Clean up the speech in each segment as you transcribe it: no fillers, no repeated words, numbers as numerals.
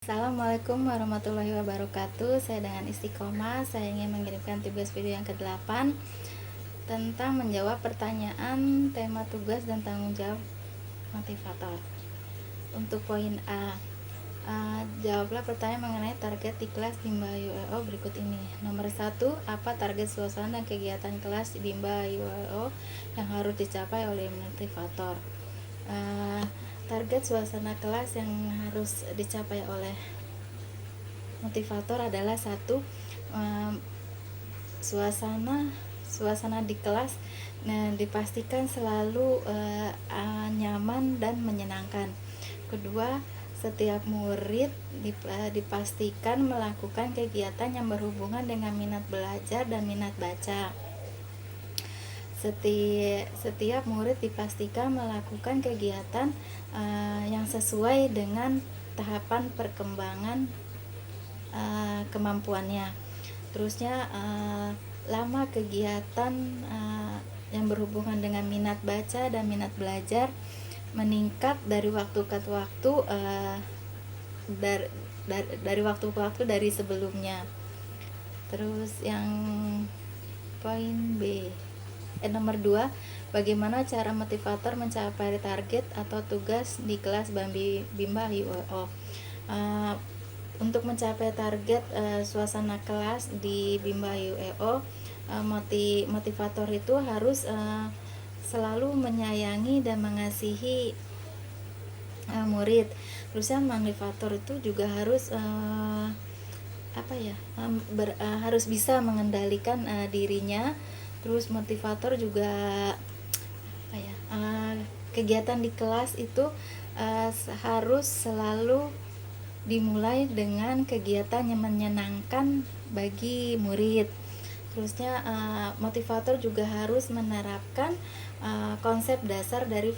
Assalamualaikum warahmatullahi wabarakatuh. Saya dengan Istiqomah. Saya ingin mengirimkan tugas video yang ke-8 tentang menjawab pertanyaan tema tugas dan tanggung jawab motivator. Untuk poin A, jawablah pertanyaan mengenai target di kelas Bimba UEO berikut ini. Nomor 1, apa target suasana dan kegiatan kelas Bimba UEO yang harus dicapai oleh motivator? Target suasana kelas yang harus dicapai oleh motivator adalah satu, suasana di kelas dipastikan selalu nyaman dan menyenangkan. Kedua, setiap murid dipastikan melakukan kegiatan yang berhubungan dengan minat belajar dan minat baca. Setiap murid dipastikan melakukan kegiatan yang sesuai dengan tahapan perkembangan kemampuannya. Terusnya, lama kegiatan yang berhubungan dengan minat baca dan minat belajar meningkat dari waktu ke waktu, dari waktu ke waktu dari sebelumnya. Terus yang poin B, nomor 2, bagaimana cara motivator mencapai target atau tugas di kelas Bimba UEO? Untuk mencapai target suasana kelas di Bimba UEO, motivator itu harus selalu menyayangi dan mengasihi murid. Terusnya motivator itu juga harus harus bisa mengendalikan dirinya. Terus motivator juga kegiatan di kelas itu harus selalu dimulai dengan kegiatan yang menyenangkan bagi murid. Terusnya, motivator juga harus menerapkan konsep dasar dari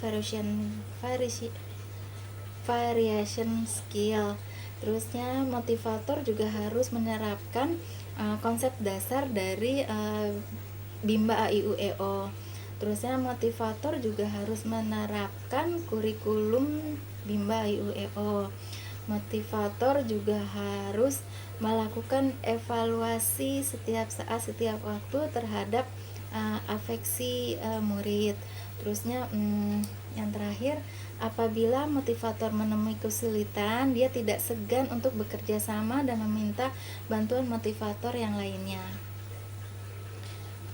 variation skill. Terusnya, motivator juga harus menerapkan konsep dasar dari Bimba AIUEO. Terusnya, motivator juga harus menerapkan kurikulum Bimba AIUEO. Motivator juga harus melakukan evaluasi setiap saat, setiap waktu terhadap afeksi murid. Terusnya, yang terakhir, apabila motivator menemui kesulitan, dia tidak segan untuk bekerja sama dan meminta bantuan motivator yang lainnya.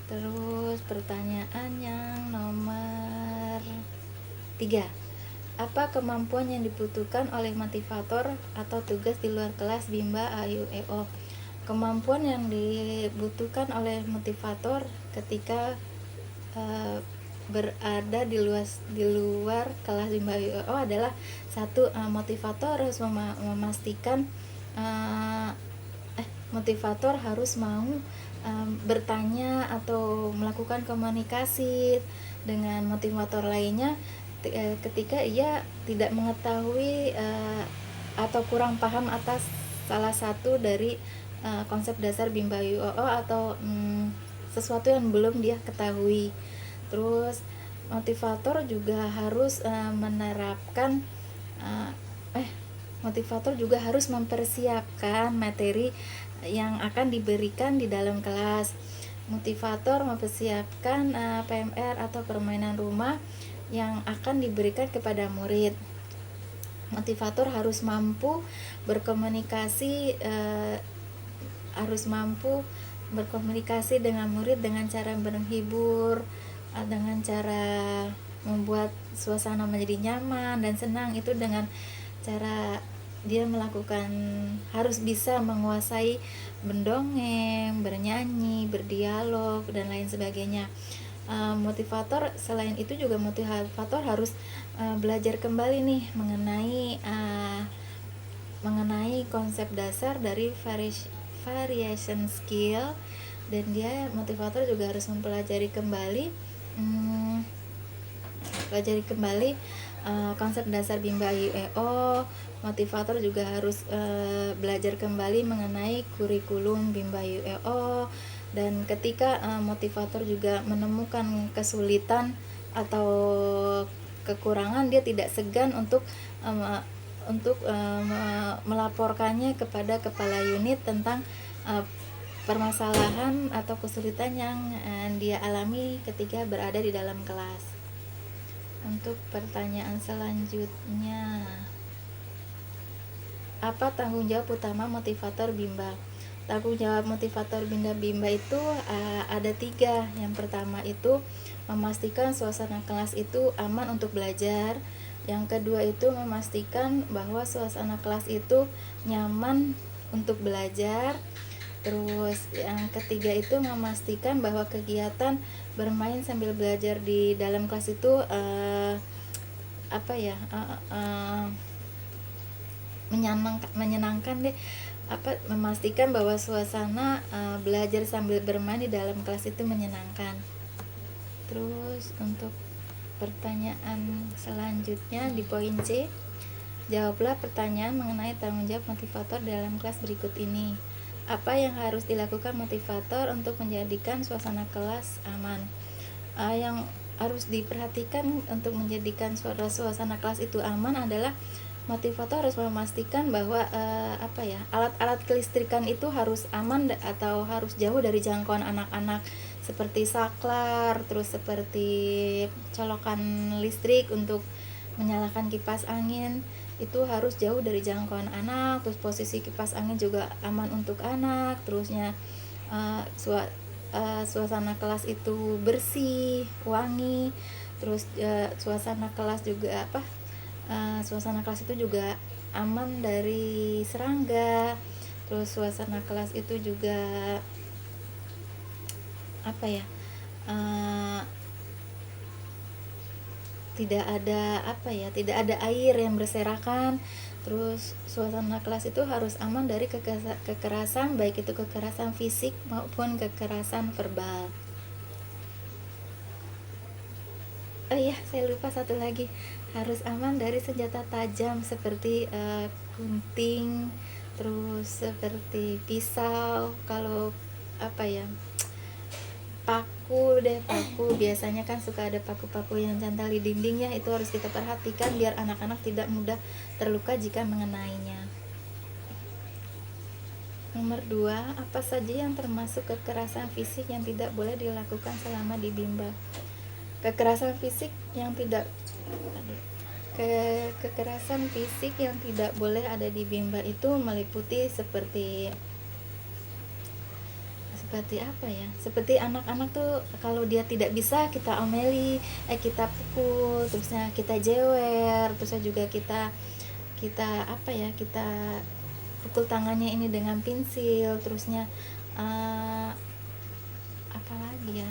Terus pertanyaan yang nomor 3, apa kemampuan yang dibutuhkan oleh motivator atau tugas di luar kelas Bimba AIUEO? Kemampuan yang dibutuhkan oleh motivator ketika berada di luar kelas Bimba AIUEO adalah satu, motivator harus memastikan motivator harus mau bertanya atau melakukan komunikasi dengan motivator lainnya ketika ia tidak mengetahui atau kurang paham atas salah satu dari konsep dasar Bimba UEO atau sesuatu yang belum dia ketahui. Terus motivator juga harus menerapkan motivator juga harus mempersiapkan materi yang akan diberikan di dalam kelas. Motivator mempersiapkan PMR atau permainan rumah yang akan diberikan kepada murid. Motivator harus mampu berkomunikasi dengan murid dengan cara menghibur, dengan cara membuat suasana menjadi nyaman dan senang. Itu dengan cara dia harus bisa menguasai mendongeng, bernyanyi, berdialog dan lain sebagainya. Motivator selain itu juga motivator harus belajar kembali nih mengenai konsep dasar dari variation skill, dan dia motivator juga harus mempelajari kembali konsep dasar Bimba UEO. Motivator juga harus belajar kembali mengenai kurikulum Bimba UEO. Dan ketika motivator juga menemukan kesulitan atau kekurangan, dia tidak segan untuk untuk melaporkannya kepada kepala unit tentang permasalahan atau kesulitan yang dia alami ketika berada di dalam kelas. Untuk pertanyaan selanjutnya, apa tanggung jawab utama motivator Bimba? Tanggung jawab motivator Bimba itu ada 3. Yang pertama itu memastikan suasana kelas itu aman untuk belajar. Yang kedua itu memastikan bahwa suasana kelas itu nyaman untuk belajar. Terus yang ketiga itu memastikan bahwa kegiatan bermain sambil belajar di dalam kelas itu menyenangkan deh, memastikan bahwa suasana belajar sambil bermain di dalam kelas itu menyenangkan. Terus untuk pertanyaan selanjutnya di poin C, jawablah pertanyaan mengenai tanggung jawab motivator dalam kelas berikut ini. Apa yang harus dilakukan motivator untuk menjadikan suasana kelas aman? Yang harus diperhatikan untuk menjadikan suasana kelas itu aman adalah motivator harus memastikan bahwa alat-alat kelistrikan itu harus aman atau harus jauh dari jangkauan anak-anak, seperti saklar, terus seperti colokan listrik untuk menyalakan kipas angin itu harus jauh dari jangkauan anak. Terus posisi kipas angin juga aman untuk anak. Terusnya suasana kelas itu bersih, wangi. Terus suasana kelas juga suasana kelas itu juga aman dari serangga. Terus suasana kelas itu juga tidak ada air yang berserakan. Terus suasana kelas itu harus aman dari kekerasan, baik itu kekerasan fisik maupun kekerasan verbal. Saya lupa satu lagi, harus aman dari senjata tajam seperti gunting, terus seperti pisau, kalau paku biasanya kan suka ada paku-paku yang cantal di dinding ya, itu harus kita perhatikan biar anak-anak tidak mudah terluka jika mengenainya. Nomor 2, apa saja yang termasuk kekerasan fisik yang tidak boleh dilakukan selama di Bimba? Kekerasan fisik yang tidak boleh ada di Bimba itu meliputi seperti anak-anak tuh kalau dia tidak bisa kita omeli, kita pukul, terusnya kita jewer, terusnya juga kita pukul tangannya ini dengan pensil, terusnya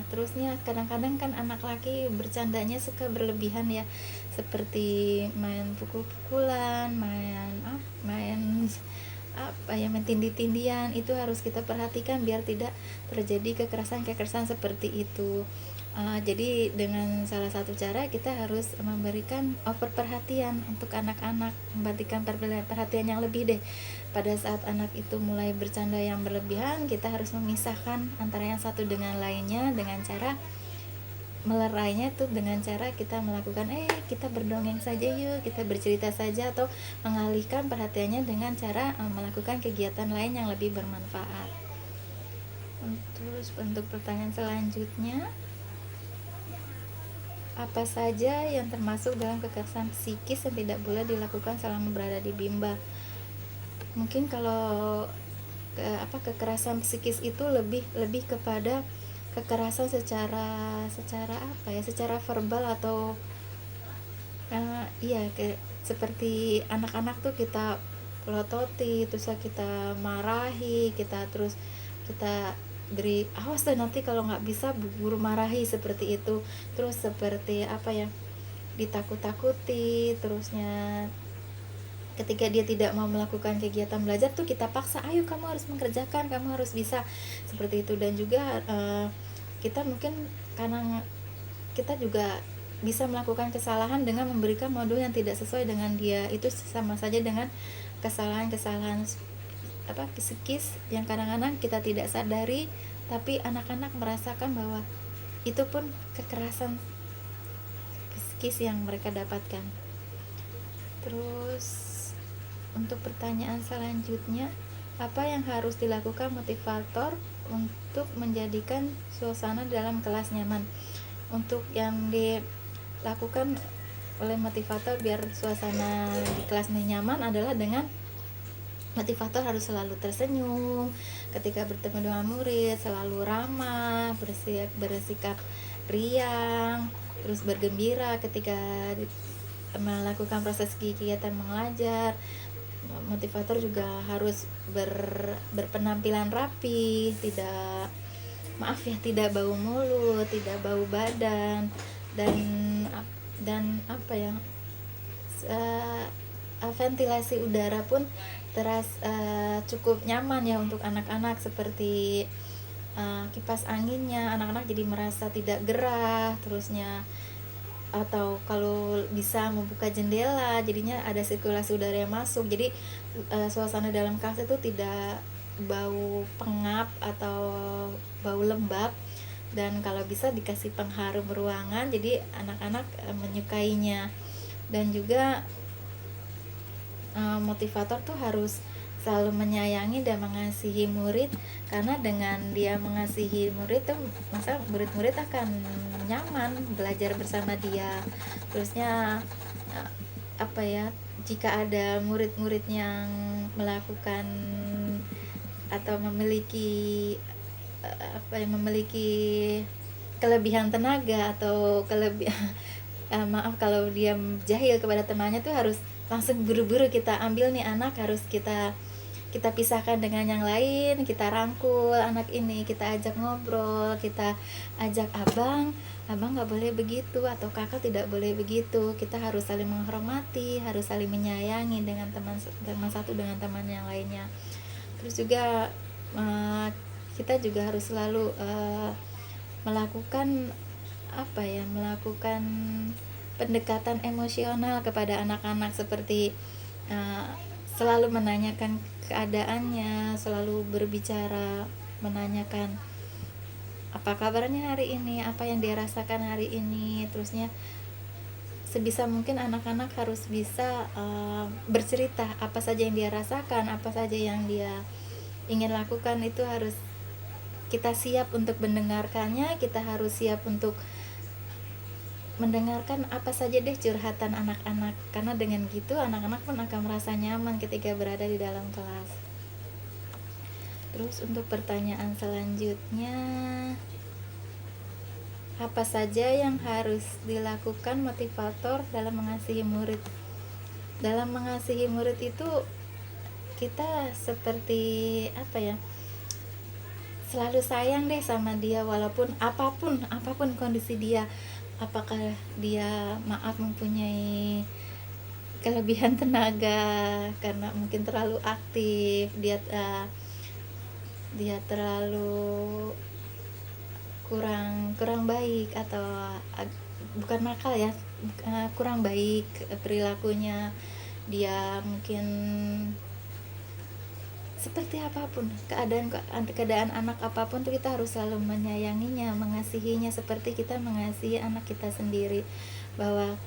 terusnya kadang-kadang kan anak laki bercandanya suka berlebihan ya, seperti main pukul-pukulan, main tindih-tindian. Itu harus kita perhatikan biar tidak terjadi kekerasan seperti itu. Jadi dengan salah satu cara kita harus memberikan perhatian untuk anak-anak, memberikan perhatian yang lebih deh. Pada saat anak itu mulai bercanda yang berlebihan, kita harus memisahkan antara yang satu dengan lainnya dengan cara melerainya tuh dengan cara kita melakukan kita berdongeng saja yuk, kita bercerita saja, atau mengalihkan perhatiannya dengan cara melakukan kegiatan lain yang lebih bermanfaat. Terus untuk pertanyaan selanjutnya, apa saja yang termasuk dalam kekerasan psikis yang tidak boleh dilakukan selama berada di Bimba? Mungkin kalau kekerasan psikis itu lebih kepada kekerasan secara verbal atau seperti anak-anak tuh kita pelototi, terus kita marahi, kita beri awas deh nanti kalau nggak bisa guru marahi, seperti itu. Terus seperti ditakut-takuti, terusnya ketika dia tidak mau melakukan kegiatan belajar tuh kita paksa, ayo kamu harus mengerjakan, kamu harus bisa, seperti itu. Dan juga kita mungkin karena kita juga bisa melakukan kesalahan dengan memberikan modul yang tidak sesuai dengan dia, itu sama saja dengan kesalahan psikis yang kadang-kadang kita tidak sadari, tapi anak-anak merasakan bahwa itu pun kekerasan psikis yang mereka dapatkan. Terus Untuk pertanyaan selanjutnya, apa yang harus dilakukan motivator untuk menjadikan suasana dalam kelas nyaman? Untuk yang dilakukan oleh motivator biar suasana di kelas nyaman adalah dengan motivator harus selalu tersenyum ketika bertemu dengan murid, selalu ramah, bersikap riang, terus bergembira ketika melakukan proses kegiatan mengajar. Motivator juga harus berpenampilan rapi, tidak bau mulut, tidak bau badan, dan apa ya, ventilasi udara pun cukup nyaman ya untuk anak-anak, seperti kipas anginnya, anak-anak jadi merasa tidak gerah, terusnya atau kalau bisa membuka jendela jadinya ada sirkulasi udara yang masuk, jadi suasana dalam kelas itu tidak bau pengap atau bau lembab, dan kalau bisa dikasih pengharum ruangan jadi anak-anak menyukainya. Dan juga motivator tuh harus selalu menyayangi dan mengasihi murid, karena dengan dia mengasihi murid tuh masa murid-murid akan nyaman belajar bersama dia. Terusnya apa ya, jika ada murid-murid yang melakukan atau memiliki memiliki kelebihan tenaga atau maaf kalau dia jahil kepada temannya tuh harus langsung buru-buru kita ambil nih anak, harus kita pisahkan dengan yang lain, kita rangkul anak ini, kita ajak ngobrol, kita ajak abang nggak boleh begitu, atau kakak tidak boleh begitu. Kita harus saling menghormati, harus saling menyayangi dengan teman satu dengan teman yang lainnya. Terus juga kita juga harus selalu melakukan pendekatan emosional kepada anak-anak, seperti selalu menanyakan keadaannya, selalu berbicara, menanyakan apa kabarnya hari ini, apa yang dia rasakan hari ini. Terusnya sebisa mungkin anak-anak harus bisa bercerita apa saja yang dia rasakan, apa saja yang dia ingin lakukan. Itu harus kita siap untuk mendengarkannya, kita harus siap untuk mendengarkan apa saja deh curhatan anak-anak, karena dengan gitu anak-anak pun akan merasa nyaman ketika berada di dalam kelas. Terus untuk pertanyaan selanjutnya, apa saja yang harus dilakukan motivator dalam mengasihi murid? Dalam mengasihi murid itu kita seperti selalu sayang deh sama dia, walaupun apapun kondisi dia, apakah dia mempunyai kelebihan tenaga karena mungkin terlalu aktif, dia terlalu kurang baik, atau bukan nakal ya, kurang baik perilakunya, dia mungkin seperti apapun keadaan anak apapun tuh kita harus selalu menyayanginya, mengasihinya seperti kita mengasihi anak kita sendiri, bahwa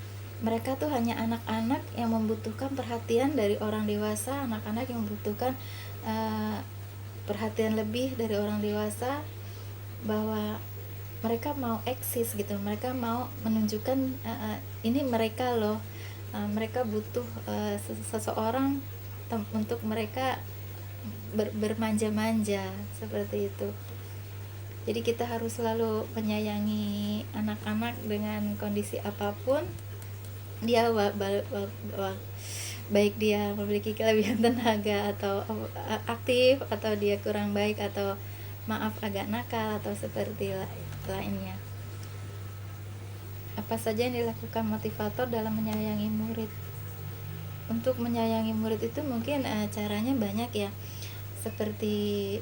mereka tuh hanya anak-anak yang membutuhkan perhatian dari orang dewasa, anak-anak yang membutuhkan perhatian lebih dari orang dewasa, bahwa mereka mau eksis gitu, mereka mau menunjukkan ini mereka loh, mereka butuh seseorang untuk mereka bermanja-manja, seperti itu. Jadi kita harus selalu menyayangi anak-anak dengan kondisi apapun dia, baik dia memiliki kelebihan tenaga atau aktif, atau dia kurang baik, atau agak nakal, atau seperti lainnya. Apa saja yang dilakukan motivator dalam menyayangi murid? Untuk menyayangi murid itu mungkin caranya banyak ya, seperti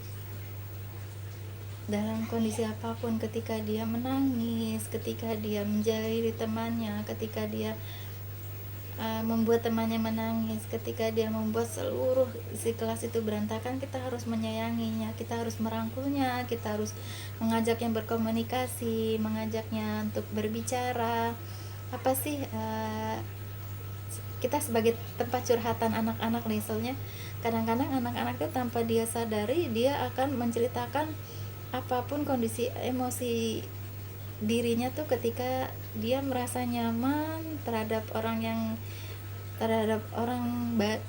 dalam kondisi apapun, ketika dia menangis, ketika dia menjahili temannya, ketika dia membuat temannya menangis, ketika dia membuat seluruh isi kelas itu berantakan, kita harus menyayanginya, kita harus merangkulnya, kita harus mengajaknya mengajaknya untuk berbicara, apa sih kita sebagai tempat curhatan anak-anak nih. Soalnya kadang-kadang anak-anak itu tanpa dia sadari dia akan menceritakan apapun kondisi emosi dirinya tuh ketika dia merasa nyaman terhadap orang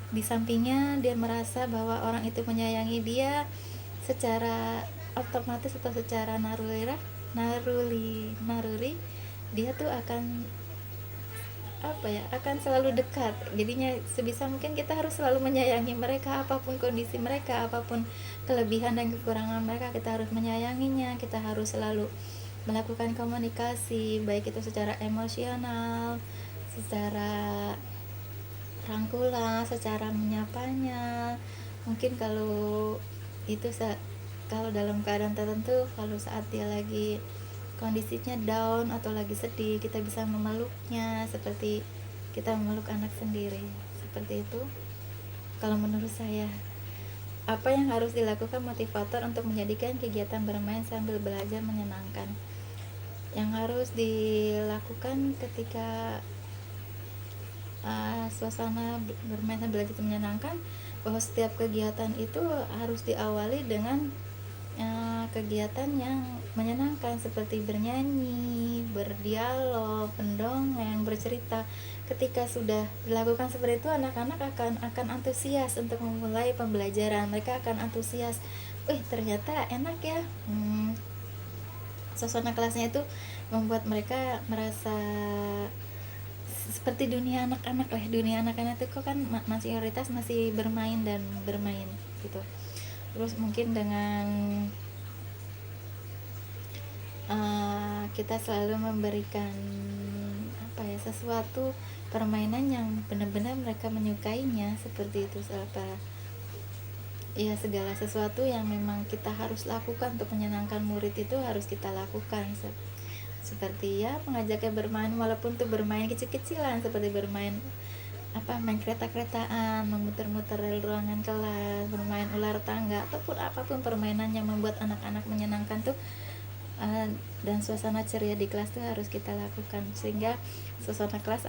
di sampingnya, dia merasa bahwa orang itu menyayangi dia secara otomatis atau secara naruri, dia tuh akan akan selalu dekat. Jadinya sebisa mungkin kita harus selalu menyayangi mereka, apapun kondisi mereka, apapun kelebihan dan kekurangan mereka, kita harus menyayanginya. Kita harus selalu melakukan komunikasi, baik itu secara emosional, secara rangkulan, secara menyapanya. Mungkin kalau itu kalau dalam keadaan tertentu, kalau saat dia lagi kondisinya down atau lagi sedih, kita bisa memeluknya seperti kita memeluk anak sendiri. Seperti itu kalau menurut saya. Apa yang harus dilakukan motivator untuk menjadikan kegiatan bermain sambil belajar menyenangkan? Yang harus dilakukan ketika suasana bermain sambil belajar menyenangkan, bahwa setiap kegiatan itu harus diawali dengan kegiatan yang menyenangkan seperti bernyanyi, berdialog, mendongeng, bercerita. Ketika sudah dilakukan seperti itu, anak-anak akan antusias untuk memulai pembelajaran. Mereka akan antusias, ternyata enak ya. Suasana kelasnya itu membuat mereka merasa seperti dunia anak-anak lah. Dunia anak-anak itu kok kan mayoritas masih bermain gitu. Terus mungkin dengan kita selalu memberikan sesuatu permainan yang benar-benar mereka menyukainya, seperti itu. Segala sesuatu yang memang kita harus lakukan untuk menyenangkan murid itu harus kita lakukan, seperti mengajaknya bermain, walaupun tuh bermain kecil-kecilan, seperti bermain main kereta-keretaan, memutar-mutar ruangan kelas, bermain ular tangga, ataupun apapun permainan yang membuat anak-anak menyenangkan tuh, dan suasana ceria di kelas tuh harus kita lakukan, sehingga suasana kelas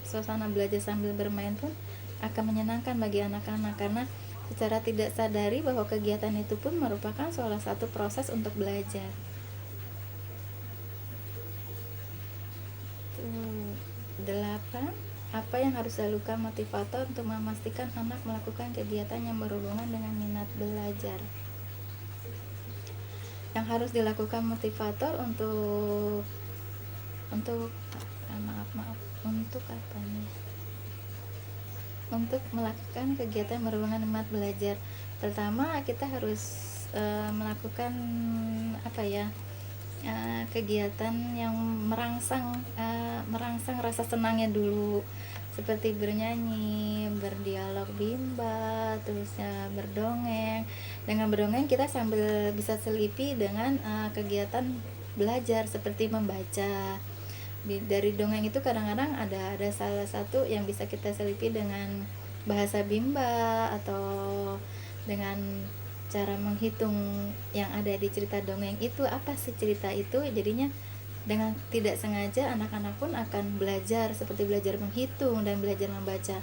suasana belajar sambil bermain pun akan menyenangkan bagi anak-anak, karena secara tidak sadari bahwa kegiatan itu pun merupakan salah satu proses untuk belajar. 8. Apa yang harus dilakukan motivator untuk memastikan anak melakukan kegiatan yang berhubungan dengan minat belajar? Yang harus dilakukan motivator untuk melakukan kegiatan yang berhubungan dengan minat belajar. Pertama, kita harus melakukan kegiatan yang merangsang rasa senangnya dulu, seperti bernyanyi, berdialog bimba, terusnya berdongeng. Dengan berdongeng kita sambil bisa selipi dengan kegiatan belajar seperti membaca. Dari dongeng itu kadang-kadang ada salah satu yang bisa kita selipi dengan bahasa bimba atau dengan cara menghitung yang ada di cerita dongeng itu. Apa sih cerita itu? Jadinya dengan tidak sengaja anak-anak pun akan belajar, seperti belajar menghitung dan belajar membaca.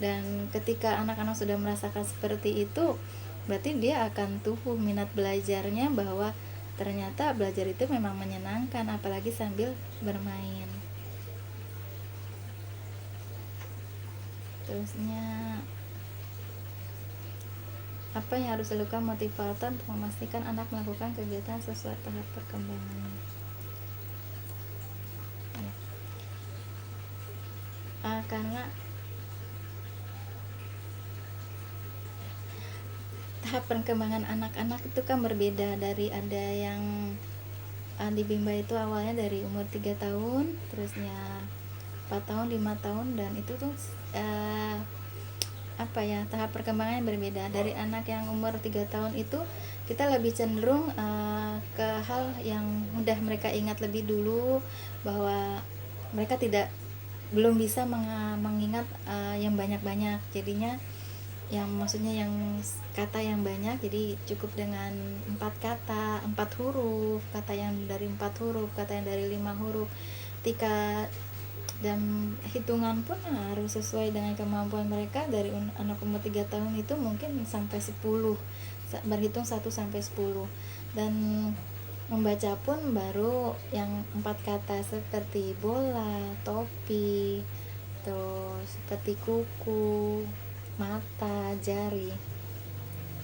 Dan ketika anak-anak sudah merasakan seperti itu, berarti dia akan tumbuh minat belajarnya, bahwa ternyata belajar itu memang menyenangkan, apalagi sambil bermain. Terusnya, apa yang harus dilakukan motivator untuk memastikan anak melakukan kegiatan sesuai tahap perkembangannya? Karena tahap perkembangan anak-anak itu kan berbeda. Dari ada yang di bimba itu awalnya dari umur 3 tahun, terusnya 4 tahun, 5 tahun, dan itu tuh tahap perkembangan yang berbeda. Dari anak yang umur 3 tahun itu kita lebih cenderung ke hal yang mudah mereka ingat lebih dulu, bahwa mereka belum bisa mengingat yang banyak-banyak. Jadinya maksudnya yang kata yang banyak, jadi cukup dengan 4 kata, 4 huruf, kata yang dari 4 huruf, kata yang dari 5 huruf. Ketika dan hitungan pun harus sesuai dengan kemampuan mereka. Dari anak umur 3 tahun itu mungkin sampai 10, berhitung 1 sampai 10. Dan membaca pun baru yang 4 kata seperti bola, topi, terus seperti kuku, mata, jari.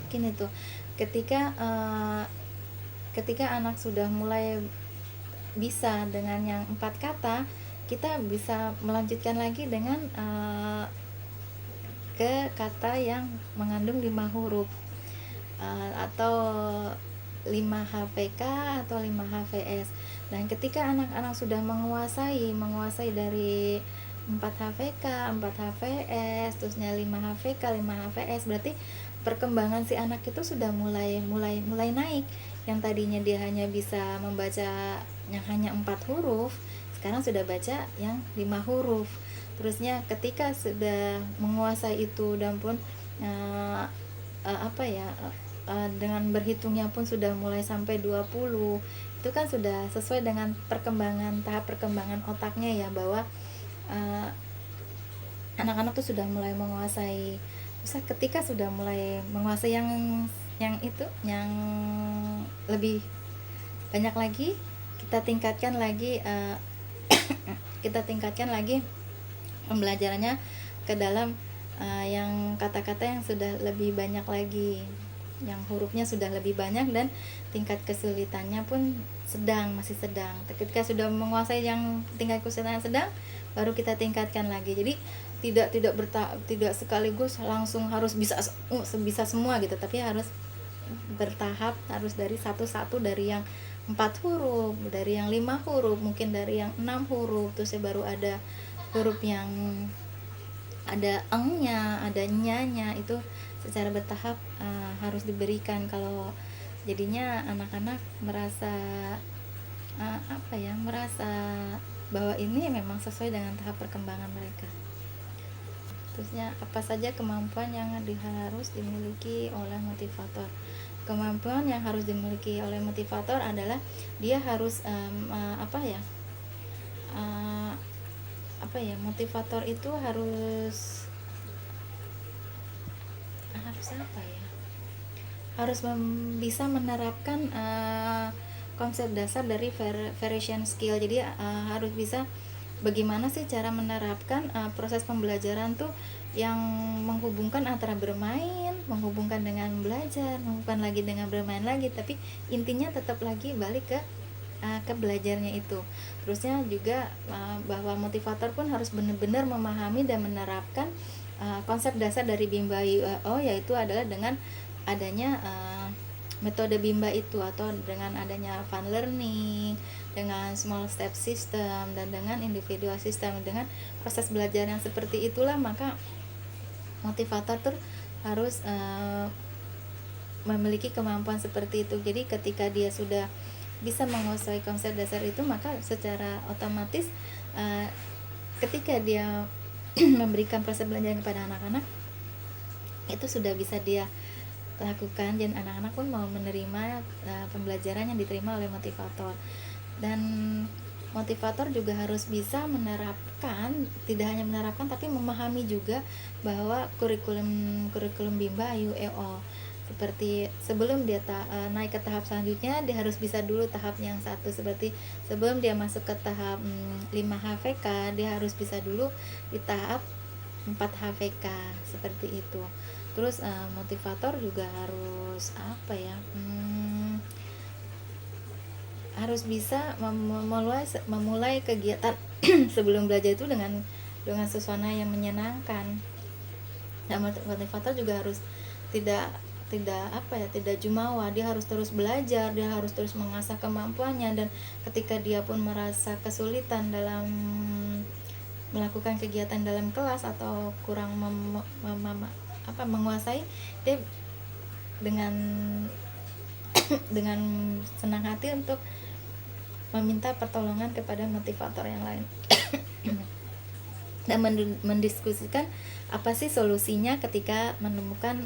Mungkin itu ketika anak sudah mulai bisa dengan yang 4 kata, kita bisa melanjutkan lagi dengan ke kata yang mengandung 5 huruf, atau 5 HVK atau 5 HVS. Dan ketika anak-anak sudah menguasai dari 4 HVK, 4 HVS, terusnya 5 HVK, 5 HVS, berarti perkembangan si anak itu sudah mulai naik. Yang tadinya dia hanya bisa membaca yang hanya 4 huruf, sekarang sudah baca yang 5 huruf. Terusnya ketika sudah menguasai itu dan pun dengan berhitungnya pun sudah mulai sampai 20, itu kan sudah sesuai dengan tahap perkembangan otaknya ya, bahwa anak-anak tuh sudah mulai menguasai. Terus ketika sudah mulai menguasai yang lebih banyak lagi, kita tingkatkan lagi pembelajarannya ke dalam yang kata-kata yang sudah lebih banyak lagi, yang hurufnya sudah lebih banyak dan tingkat kesulitannya pun masih sedang. Ketika sudah menguasai yang tingkat kesulitan sedang, baru kita tingkatkan lagi. Jadi tidak sekaligus langsung harus bisa semua gitu, tapi harus bertahap, harus dari satu-satu, dari yang 4 huruf, dari yang 5 huruf, mungkin dari yang 6 huruf, terus baru ada huruf yang ada engnya, ada nyanya, itu secara bertahap harus diberikan. Kalau jadinya anak-anak merasa merasa bahwa ini memang sesuai dengan tahap perkembangan mereka. Terusnya, apa saja kemampuan yang harus dimiliki oleh motivator? Kemampuan yang harus dimiliki oleh motivator adalah dia harus motivator itu harus bisa menerapkan konsep dasar dari variation skill. Jadi harus bisa bagaimana sih cara menerapkan proses pembelajaran tuh yang menghubungkan antara bermain, menghubungkan dengan belajar, menghubungkan lagi dengan bermain lagi, tapi intinya tetap lagi balik ke belajarnya itu. Terusnya juga bahwa motivator pun harus benar-benar memahami dan menerapkan konsep dasar dari Bimba UO, yaitu adalah dengan adanya metode Bimba itu, atau dengan adanya fun learning, dengan small step system, dan dengan individual system. Dengan proses belajar yang seperti itulah, maka motivator tuh harus memiliki kemampuan seperti itu. Jadi ketika dia sudah bisa menguasai konsep dasar itu, maka secara otomatis ketika dia memberikan proses belajar kepada anak-anak, itu sudah bisa dia lakukan, dan anak-anak pun mau menerima pembelajaran yang diterima oleh motivator. Dan motivator juga harus bisa menerapkan, tidak hanya menerapkan tapi memahami juga bahwa kurikulum Bimba UEO, seperti sebelum dia naik ke tahap selanjutnya, dia harus bisa dulu tahap yang satu. Seperti sebelum dia masuk ke tahap 5 HVK, dia harus bisa dulu di tahap 4 HVK, seperti itu. Terus motivator juga harus harus bisa memulai kegiatan sebelum belajar itu dengan suasana yang menyenangkan. Dan motivator juga harus tidak jumawa, dia harus terus belajar, dia harus terus mengasah kemampuannya. Dan ketika dia pun merasa kesulitan dalam melakukan kegiatan dalam kelas atau kurang menguasai, dia dengan senang hati untuk meminta pertolongan kepada motivator yang lain dan mendiskusikan apa sih solusinya ketika menemukan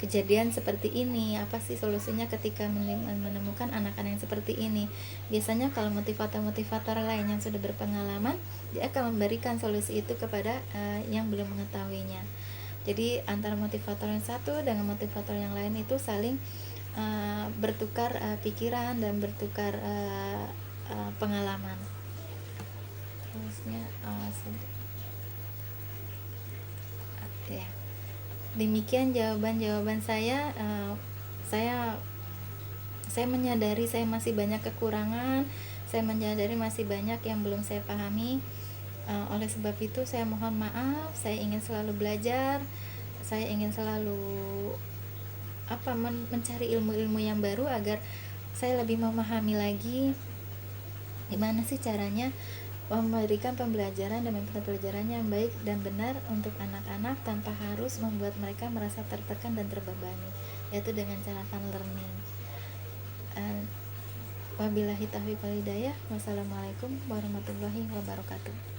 kejadian seperti ini, apa sih solusinya ketika menemukan anak-anak yang seperti ini. Biasanya kalau motivator-motivator lain yang sudah berpengalaman, dia akan memberikan solusi itu kepada yang belum mengetahuinya. Jadi antara motivator yang satu dengan motivator yang lain itu saling bertukar pikiran dan bertukar pengalaman. Terusnya ya. Demikian jawaban saya. Saya menyadari saya masih banyak kekurangan, saya menyadari masih banyak yang belum saya pahami. Oleh sebab itu saya mohon maaf. Saya ingin selalu belajar, saya ingin selalu mencari ilmu-ilmu yang baru agar saya lebih memahami lagi gimana sih caranya memberikan pembelajaran dan metode pelajaran yang baik dan benar untuk anak-anak tanpa harus membuat mereka merasa tertekan dan terbebani, yaitu dengan cara fun learning. Wabillahi taufiq wal hidayah. Wassalamualaikum warahmatullahi wabarakatuh.